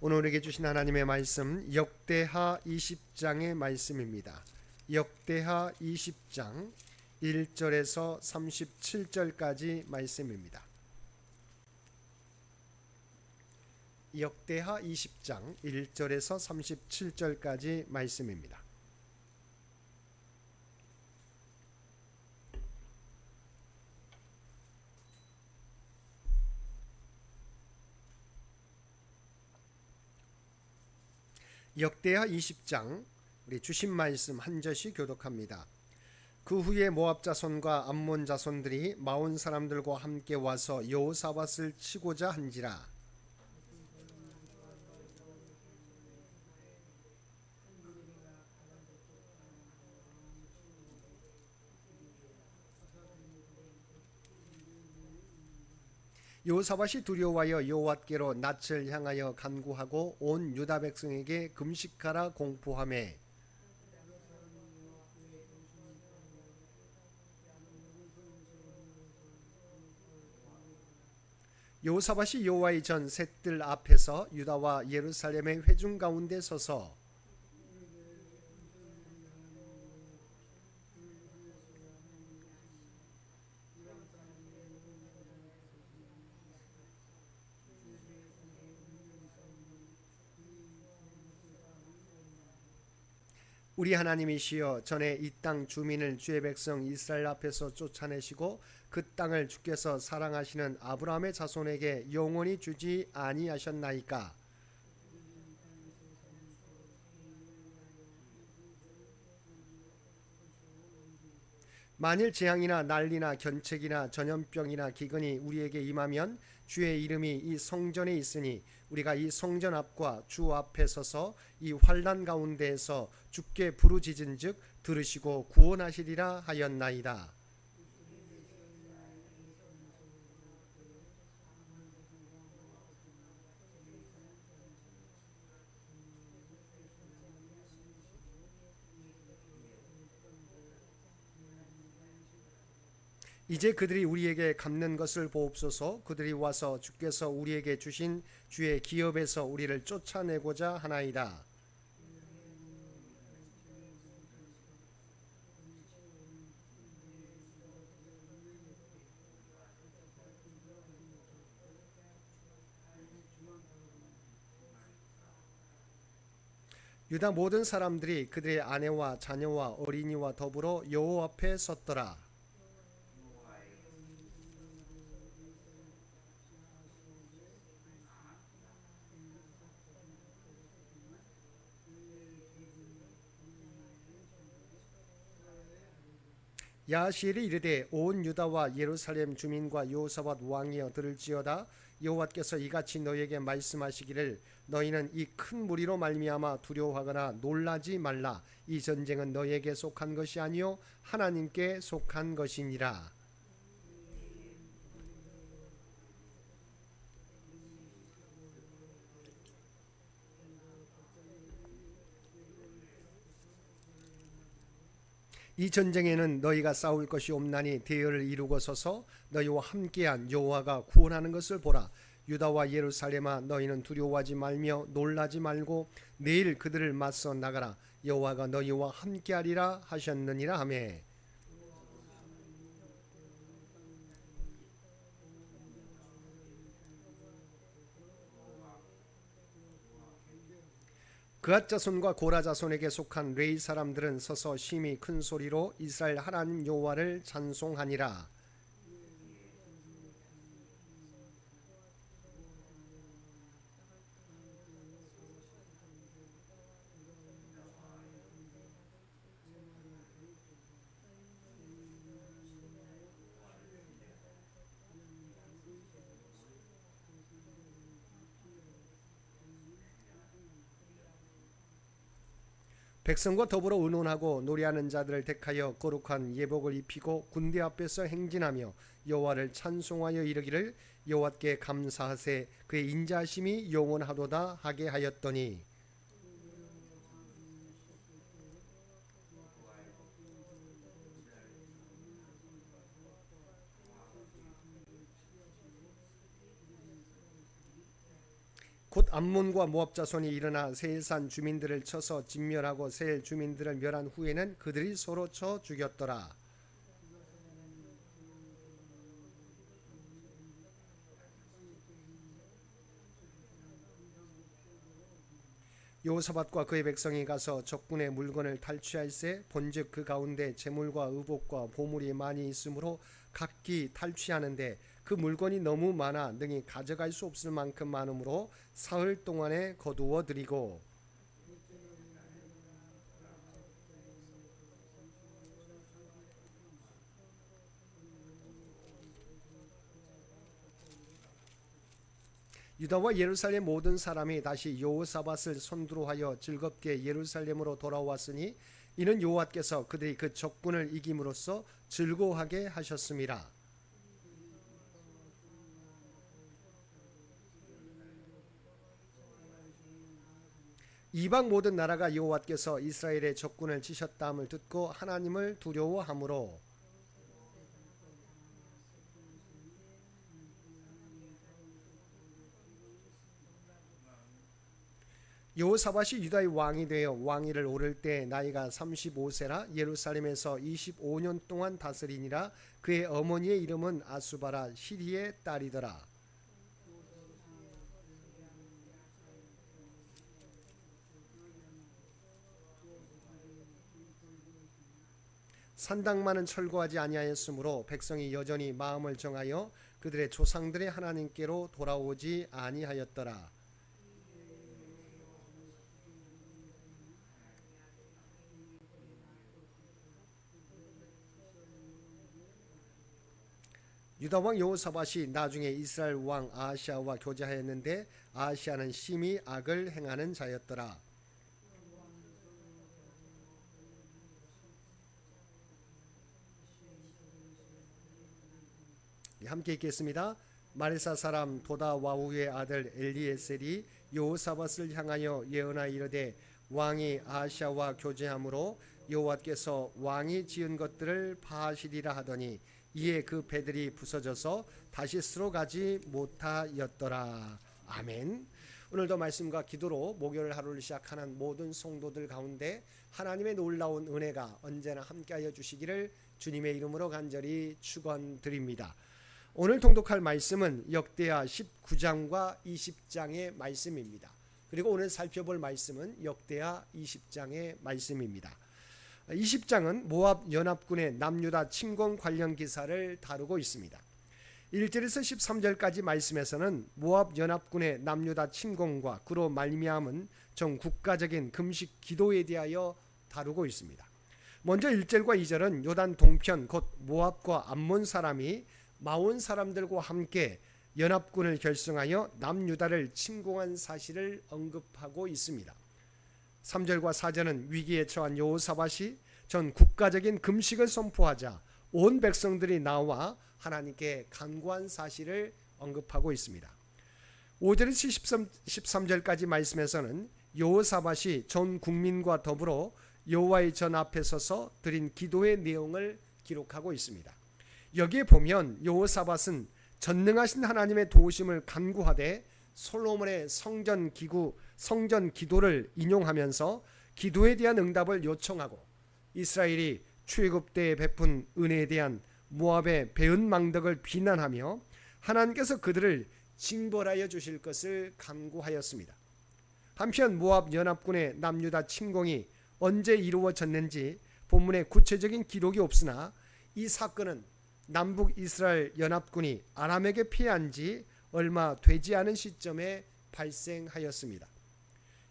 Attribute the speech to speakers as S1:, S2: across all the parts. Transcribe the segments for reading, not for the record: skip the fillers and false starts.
S1: 오늘 우리에게 주신 하나님의 말씀 역대하 20장의 말씀입니다. 역대하 20장 1절에서 37절까지 말씀입니다. 역대하 20장 1절에서 37절까지 말씀입니다. 역대하 20장 우리 주신 말씀 한 절씩 교독합니다. 그 후에 모압 자손과 암몬 자손들이 마온 사람들과 함께 와서 여호사밧을 치고자 한지라. 여호사밧이 두려워하여 여호와께로 낯을 향하여 간구하고 온 유다 백성에게 금식하라 공포하매 여호사밧이 여호와의 전 셋들 앞에서 유다와 예루살렘의 회중 가운데 서서 우리 하나님이시여 전에 이 땅 주민을 주의 백성 이스라엘 앞에서 쫓아내시고 그 땅을 주께서 사랑하시는 아브라함의 자손에게 영원히 주지 아니하셨나이까. 만일 재앙이나 난리나 견책이나 전염병이나 기근이 우리에게 임하면 주의 이름이 이 성전에 있으니 우리가 이 성전 앞과 주 앞에 서서 이 환난 가운데에서 주께 부르짖은즉 들으시고 구원하시리라 하였나이다. 이제 그들이 우리에게 갚는 것을 보옵소서. 그들이 와서 주께서 우리에게 주신 주의 기업에서 우리를 쫓아내고자 하나이다. 유다 모든 사람들이 그들의 아내와 자녀와 어린이와 더불어 여호와 앞에 섰더라. 야하시엘이 이르되 온 유다와 예루살렘 주민과 여호사밧 왕이여 들을지어다. 여호와께서 이같이 너희에게 말씀하시기를 너희는 이 큰 무리로 말미암아 두려워하거나 놀라지 말라. 이 전쟁은 너희에게 속한 것이 아니요 하나님께 속한 것이니라. 이 전쟁에는 너희가 싸울 것이 없나니 대열을 이루고 서서 너희와 함께한 여호와가 구원하는 것을 보라. 유다와 예루살렘아 너희는 두려워하지 말며 놀라지 말고 내일 그들을 맞서 나가라. 여호와가 너희와 함께하리라 하셨느니라 하매 그앗 자손과 고라 자손에게 속한 레위 사람들은 서서 심히 큰 소리로 이스라엘 하나님 여호와를 찬송하니라. 백성과 더불어 의논하고 노래하는 자들을 택하여 거룩한 예복을 입히고 군대 앞에서 행진하며 여호와를 찬송하여 이르기를 여호와께 감사하세 그의 인자하심이 영원하도다 하게 하였더니 곧 암몬과 모압 자손이 일어나 세일산 주민들을 쳐서 진멸하고 세일 주민들을 멸한 후에는 그들이 서로 쳐 죽였더라. 여호사밧과 그의 백성이 가서 적군의 물건을 탈취할세 본즉 그 가운데 재물과 의복과 보물이 많이 있으므로 각기 탈취하는데 그 물건이 너무 많아 능히 가져갈 수 없을 만큼 많으므로 사흘 동안에 거두어 드리고 유다와 예루살렘 모든 사람이 다시 여호사밧을 손두로 하여 즐겁게 예루살렘으로 돌아왔으니 이는 여호와께서 그들이 그 적군을 이김으로써 즐거워하게 하셨음이라. 이방 모든 나라가 여호와께서 이스라엘의 적군을 치셨다함을 듣고 하나님을 두려워하므로 여호사밧이 유다의 왕이 되어 왕위를 오를 때 나이가 35세라 예루살렘에서 25년 동안 다스리니라. 그의 어머니의 이름은 아수바라 시리의 딸이더라. 산당만은 철거하지 아니하였으므로 백성이 여전히 마음을 정하여 그들의 조상들의 하나님께로 돌아오지 아니하였더라. 유다 왕 여호사밧이 나중에 이스라엘 왕 아하시아와 교제하였는데 아하시아는 심히 악을 행하는 자였더라. 함께 읽겠습니다. 마레사 사람 도다와우의 아들 엘리에셀이 여호사밧을 향하여 예언하여 이르되 왕이 아하시아와 교제함으로 여호와께서 왕이 지은 것들을 파하시리라 하더니 이에 그 배들이 부서져서 다시스로 가지 못하였더라. 아멘. 오늘도 말씀과 기도로 목요일 하루를 시작하는 모든 성도들 가운데 하나님의 놀라운 은혜가 언제나 함께하여 주시기를 주님의 이름으로 간절히 축원드립니다. 오늘 통독할 말씀은 역대하 19장과 20장의 말씀입니다. 그리고 오늘 살펴볼 말씀은 역대하 20장의 말씀입니다. 20장은 모압 연합군의 남유다 침공 관련 기사를 다루고 있습니다. 1절에서 13절까지 말씀에서는 모압 연합군의 남유다 침공과 그로 말미암은 전 국가적인 금식 기도에 대하여 다루고 있습니다. 먼저 1절과 2절은 요단 동편 곧 모압과 암몬 사람이 마온 사람들과 함께 연합군을 결성하여 남유다를 침공한 사실을 언급하고 있습니다. 3절과 4절은 위기에 처한 여호사밧이 전 국가적인 금식을 선포하자 온 백성들이 나와 하나님께 간구한 사실을 언급하고 있습니다. 5절에서 13절까지 말씀에서는 여호사밧이 전 국민과 더불어 여호와의 전 앞에 서서 드린 기도의 내용을 기록하고 있습니다. 여기에 보면 여호사밧은 전능하신 하나님의 도우심을 간구하되 솔로몬의 성전 기도를 인용하면서 기도에 대한 응답을 요청하고 이스라엘이 출애굽 때에 베푼 은혜에 대한 모압의 배은 망덕을 비난하며 하나님께서 그들을 징벌하여 주실 것을 간구하였습니다. 한편 모압 연합군의 남유다 침공이 언제 이루어졌는지 본문에 구체적인 기록이 없으나 이 사건은 남북 이스라엘 연합군이 아람에게 피한 지 얼마 되지 않은 시점에 발생하였습니다.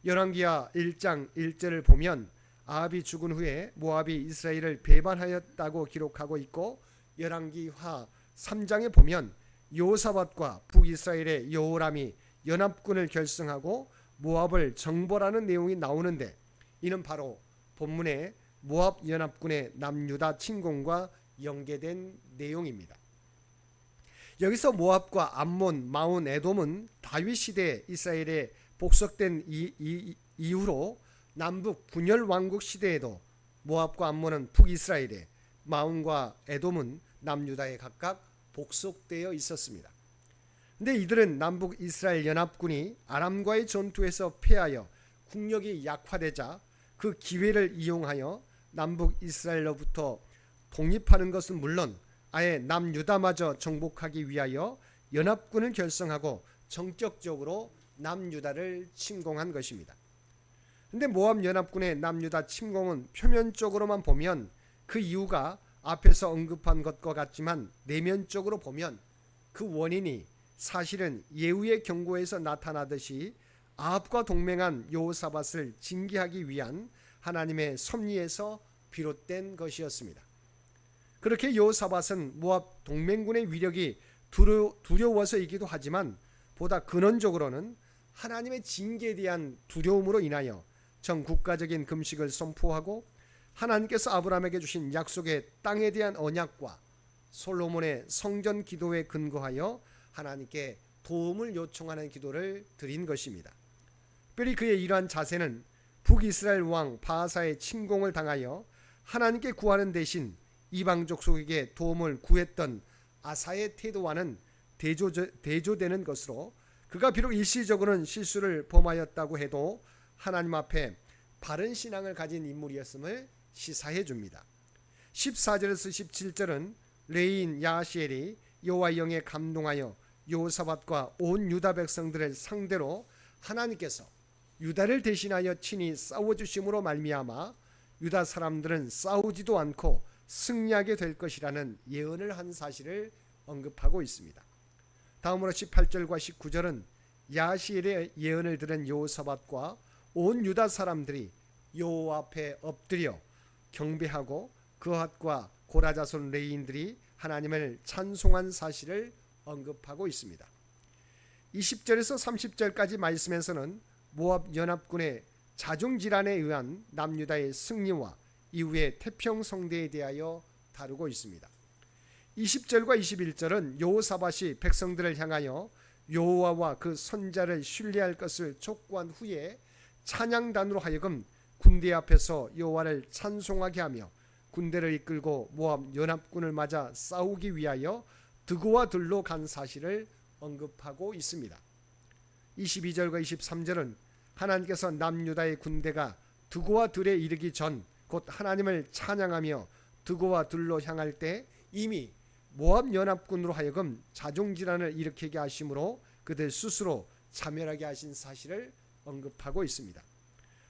S1: 열왕기하 1장 1절을 보면 아합이 죽은 후에 모압이 이스라엘을 배반하였다고 기록하고 있고 열왕기하 3장에 보면 여호사밧과 북이스라엘의 여호람이 연합군을 결성하고 모압을 정벌하는 내용이 나오는데 이는 바로 본문의 모압 연합군의 남유다 침공과 연계된 내용입니다. 여기서 모압과 암몬, 마온, 에돔은 다윗 시대 이스라엘에 복속된 이후로 남북 분열 왕국 시대에도 모압과 암몬은 북이스라엘에, 마온과 에돔은 남유다에 각각 복속되어 있었습니다. 근데 이들은 남북 이스라엘 연합군이 아람과의 전투에서 패하여 국력이 약화되자 그 기회를 이용하여 남북 이스라엘로부터 독립하는 것은 물론 아예 남유다마저 정복하기 위하여 연합군을 결성하고 정격적으로 남유다를 침공한 것입니다. 근데 모압 연합군의 남유다 침공은 표면적으로만 보면 그 이유가 앞에서 언급한 것과 같지만 내면적으로 보면 그 원인이 사실은 예후의 경고에서 나타나듯이 아합과 동맹한 여호사밧을 징계하기 위한 하나님의 섭리에서 비롯된 것이었습니다. 그렇게 여호사밧은 모압 동맹군의 위력이 두려워서이기도 하지만 보다 근원적으로는 하나님의 징계에 대한 두려움으로 인하여 전 국가적인 금식을 선포하고 하나님께서 아브라함에게 주신 약속의 땅에 대한 언약과 솔로몬의 성전 기도에 근거하여 하나님께 도움을 요청하는 기도를 드린 것입니다. 특별히 그의 이러한 자세는 북이스라엘 왕 바하사의 침공을 당하여 하나님께 구하는 대신 이방 족속에게 도움을 구했던 아사의 태도와는 대조되는 것으로 그가 비록 일시적으로는 실수를 범하였다고 해도 하나님 앞에 바른 신앙을 가진 인물이었음을 시사해 줍니다. 14절에서 17절은 레이인 야하시엘이 여호와의 영에 감동하여 여호사밧과 온 유다 백성들을 상대로 하나님께서 유다를 대신하여 친히 싸워주심으로 말미암아 유다 사람들은 싸우지도 않고 승리하게 될 것이라는 예언을 한 사실을 언급하고 있습니다. 다음으로 18절과 19절은 야하시엘의 예언을 들은 여호사밧과 온 유다 사람들이 여호와 앞에 엎드려 경배하고 그핫과 고라자손 레이인들이 하나님을 찬송한 사실을 언급하고 있습니다. 20절에서 30절까지 말씀에서는 모압 연합군의 자중질환에 의한 남유다의 승리와 이후의 태평성대에 대하여 다루고 있습니다. 20절과 21절은 여호사밧이 백성들을 향하여 여호와와 그 선자를 신뢰할 것을 촉구한 후에 찬양단으로 하여금 군대 앞에서 여호와를 찬송하게 하며 군대를 이끌고 모압 연합군을 맞아 싸우기 위하여 드고와 들로 간 사실을 언급하고 있습니다. 22절과 23절은 하나님께서 남유다의 군대가 드고와 들에 이르기 전 곧 하나님을 찬양하며 드고와 들로 향할 때 이미 모압 연합군으로 하여금 자중질환을 일으키게 하심으로 그들 스스로 자멸하게 하신 사실을 언급하고 있습니다.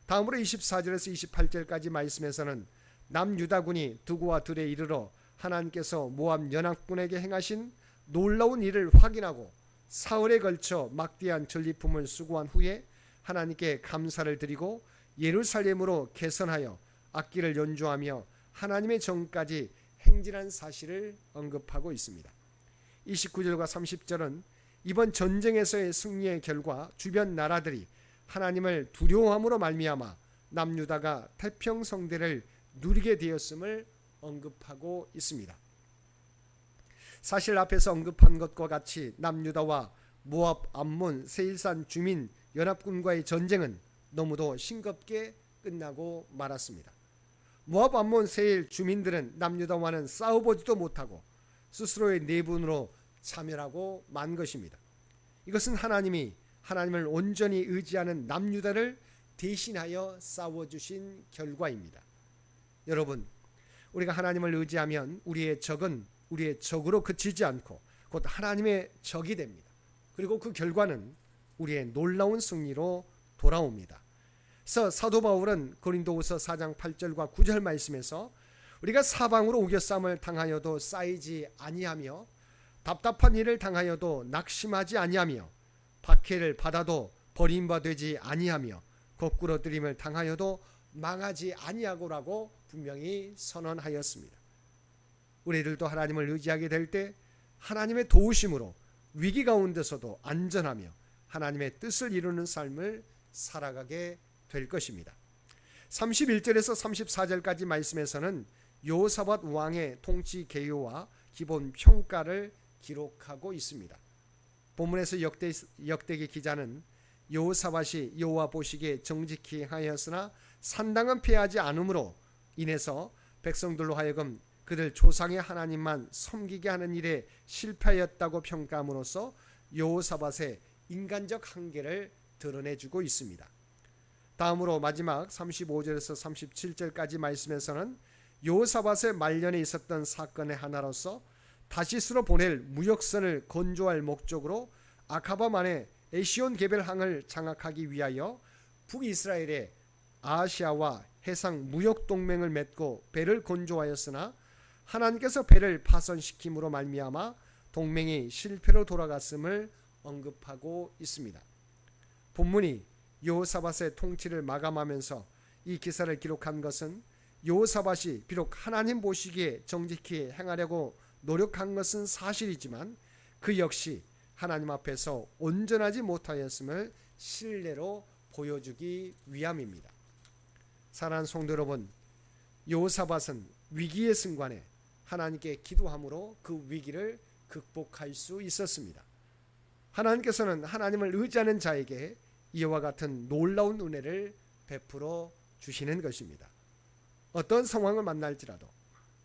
S1: 다음으로 24절에서 28절까지 말씀에서는 남유다군이 드고와 들에 이르러 하나님께서 모압 연합군에게 행하신 놀라운 일을 확인하고 사흘에 걸쳐 막대한 전리품을 수고한 후에 하나님께 감사를 드리고 예루살렘으로 개선하여 악기를 연주하며 하나님의 정까지 행진한 사실을 언급하고 있습니다. 29절과 30절은 이번 전쟁에서의 승리의 결과 주변 나라들이 하나님을 두려워함으로 말미암아 남유다가 태평성대를 누리게 되었음을 언급하고 있습니다. 사실 앞에서 언급한 것과 같이 남유다와 모압, 암몬, 세일산 주민 연합군과의 전쟁은 너무도 싱겁게 끝나고 말았습니다. 모압, 암몬, 세일 주민들은 남유다와는 싸워보지도 못하고 스스로의 내분으로 참여하고 만 것입니다. 이것은 하나님을 온전히 의지하는 남유다를 대신하여 싸워주신 결과입니다. 여러분, 우리가 하나님을 의지하면 우리의 적은 우리의 적으로 그치지 않고 곧 하나님의 적이 됩니다. 그리고 그 결과는 우리의 놀라운 승리로 돌아옵니다. 그래서 사도 바울은 고린도후서 4장 8절과 9절 말씀에서 우리가 사방으로 우겨쌈을 당하여도 쌓이지 아니하며 답답한 일을 당하여도 낙심하지 아니하며 박해를 받아도 버림받지 아니하며 거꾸러뜨림을 당하여도 망하지 아니하고라고 분명히 선언하였습니다. 우리들도 하나님을 의지하게 될 때 하나님의 도우심으로 위기 가운데서도 안전하며 하나님의 뜻을 이루는 삶을 살아가게 될 것입니다. 31절에서 34절까지 말씀에서는 여호사밧 왕의 통치 개요와 기본 평가를 기록하고 있습니다. 본문에서 역대기 기자는 여호사밧이 여호와 보시기에 정직히 하였으나 산당은 패하지 않음으로 인해서 백성들로 하여금 그들 조상의 하나님만 섬기게 하는 일에 실패하였다고 평가함으로써 여호사밧의 인간적 한계를 드러내주고 있습니다. 다음으로 마지막 35절에서 37절까지 말씀에서는 여호사밧의 말년에 있었던 사건의 하나로서 다시스로 보낼 무역선을 건조할 목적으로 아카바만의 에시온 개별항을 장악하기 위하여 북이스라엘의 아시아와 해상 무역 동맹을 맺고 배를 건조하였으나 하나님께서 배를 파손시킴으로 말미암아 동맹이 실패로 돌아갔음을 언급하고 있습니다. 본문이 여호사밧의 통치를 마감하면서 이 기사를 기록한 것은 여호사밧이 비록 하나님 보시기에 정직히 행하려고 노력한 것은 사실이지만 그 역시 하나님 앞에서 온전하지 못하였음을 신뢰로 보여주기 위함입니다. 사랑하는 성도 여러분, 여호사밧은 위기의 순간에 하나님께 기도함으로 그 위기를 극복할 수 있었습니다. 하나님께서는 하나님을 의지하는 자에게 이와 같은 놀라운 은혜를 베풀어 주시는 것입니다. 어떤 상황을 만날지라도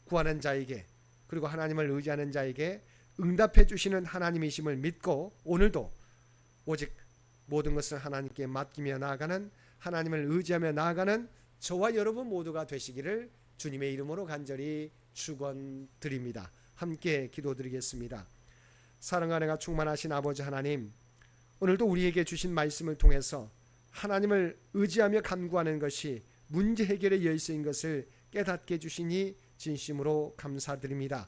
S1: 구하는 자에게 그리고 하나님을 의지하는 자에게 응답해 주시는 하나님이심을 믿고 오늘도 오직 모든 것을 하나님께 맡기며 나아가는, 하나님을 의지하며 나아가는 저와 여러분 모두가 되시기를 주님의 이름으로 간절히 축원드립니다. 함께 기도드리겠습니다. 사랑과 은혜가 충만하신 아버지 하나님, 오늘도 우리에게 주신 말씀을 통해서 하나님을 의지하며 간구하는 것이 문제 해결의 열쇠인 것을 깨닫게 해주시니 진심으로 감사드립니다.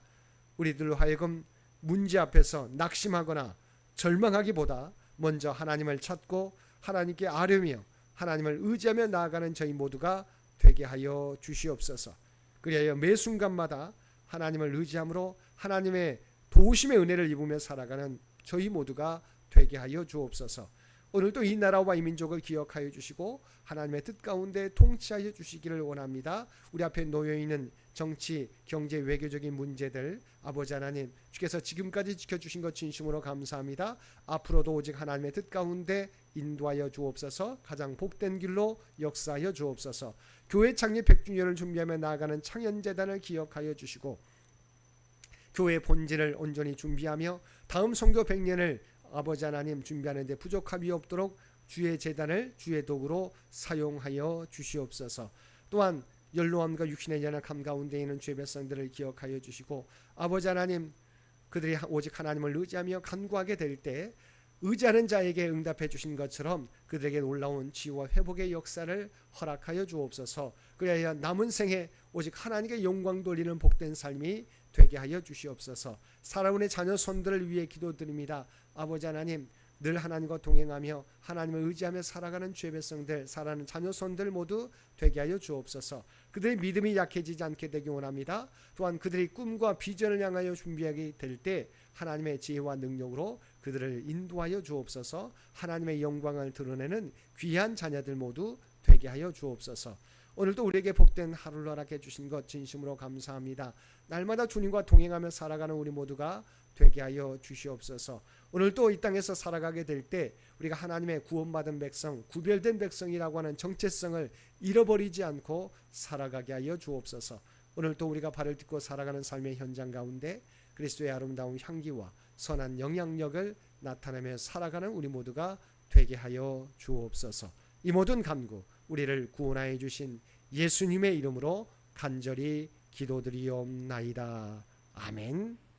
S1: 우리들로 하여금 문제 앞에서 낙심하거나 절망하기보다 먼저 하나님을 찾고 하나님께 아뢰며 하나님을 의지하며 나아가는 저희 모두가 되게 하여 주시옵소서. 그리하여 매 순간마다 하나님을 의지함으로 하나님의 도우심의 은혜를 입으며 살아가는 저희 모두가 되게 하여 주옵소서. 오늘도 이 나라와 이 민족을 기억하여 주시고 하나님의 뜻 가운데 통치하여 주시기를 원합니다. 우리 앞에 놓여있는 정치, 경제, 외교적인 문제들 아버지 하나님 주께서 지금까지 지켜주신 것 진심으로 감사합니다. 앞으로도 오직 하나님의 뜻 가운데 인도하여 주옵소서. 가장 복된 길로 역사하여 주옵소서. 교회 창립 100주년을 준비하며 나아가는 창현재단을 기억하여 주시고 교회 본질을 온전히 준비하며 다음 선교 100년을 아버지 하나님 준비하는 데 부족함이 없도록 주의 재단을 주의 도구로 사용하여 주시옵소서. 또한 연로함과 육신의 연약함 가운데 있는 주의 백성들을 기억하여 주시고 아버지 하나님 그들이 오직 하나님을 의지하며 간구하게 될 때 의지하는 자에게 응답해 주신 것처럼 그들에게 놀라운 치유와 회복의 역사를 허락하여 주옵소서. 그래야 남은 생에 오직 하나님께 영광 돌리는 복된 삶이 되게 하여 주시옵소서. 살아오는 자녀 손들을 위해 기도드립니다. 아버지 하나님 늘 하나님과 동행하며 하나님을 의지하며 살아가는 주의 백성들, 살아가는 자녀 손들 모두 되게 하여 주옵소서. 그들의 믿음이 약해지지 않게 되기 원합니다. 또한 그들이 꿈과 비전을 향하여 준비하게 될 때 하나님의 지혜와 능력으로 그들을 인도하여 주옵소서. 하나님의 영광을 드러내는 귀한 자녀들 모두 되게 하여 주옵소서. 오늘도 우리에게 복된 하루를 허락해 주신 것 진심으로 감사합니다. 날마다 주님과 동행하며 살아가는 우리 모두가 되게 하여 주시옵소서. 오늘도 이 땅에서 살아가게 될 때 우리가 하나님의 구원받은 백성, 구별된 백성이라고 하는 정체성을 잃어버리지 않고 살아가게 하여 주옵소서. 오늘도 우리가 발을 딛고 살아가는 삶의 현장 가운데 그리스도의 아름다운 향기와 선한 영향력을 나타내며 살아가는 우리 모두가 되게 하여 주옵소서. 이 모든 간구 우리를 구원하여 주신 예수님의 이름으로 간절히 기도드리옵나이다. 아멘.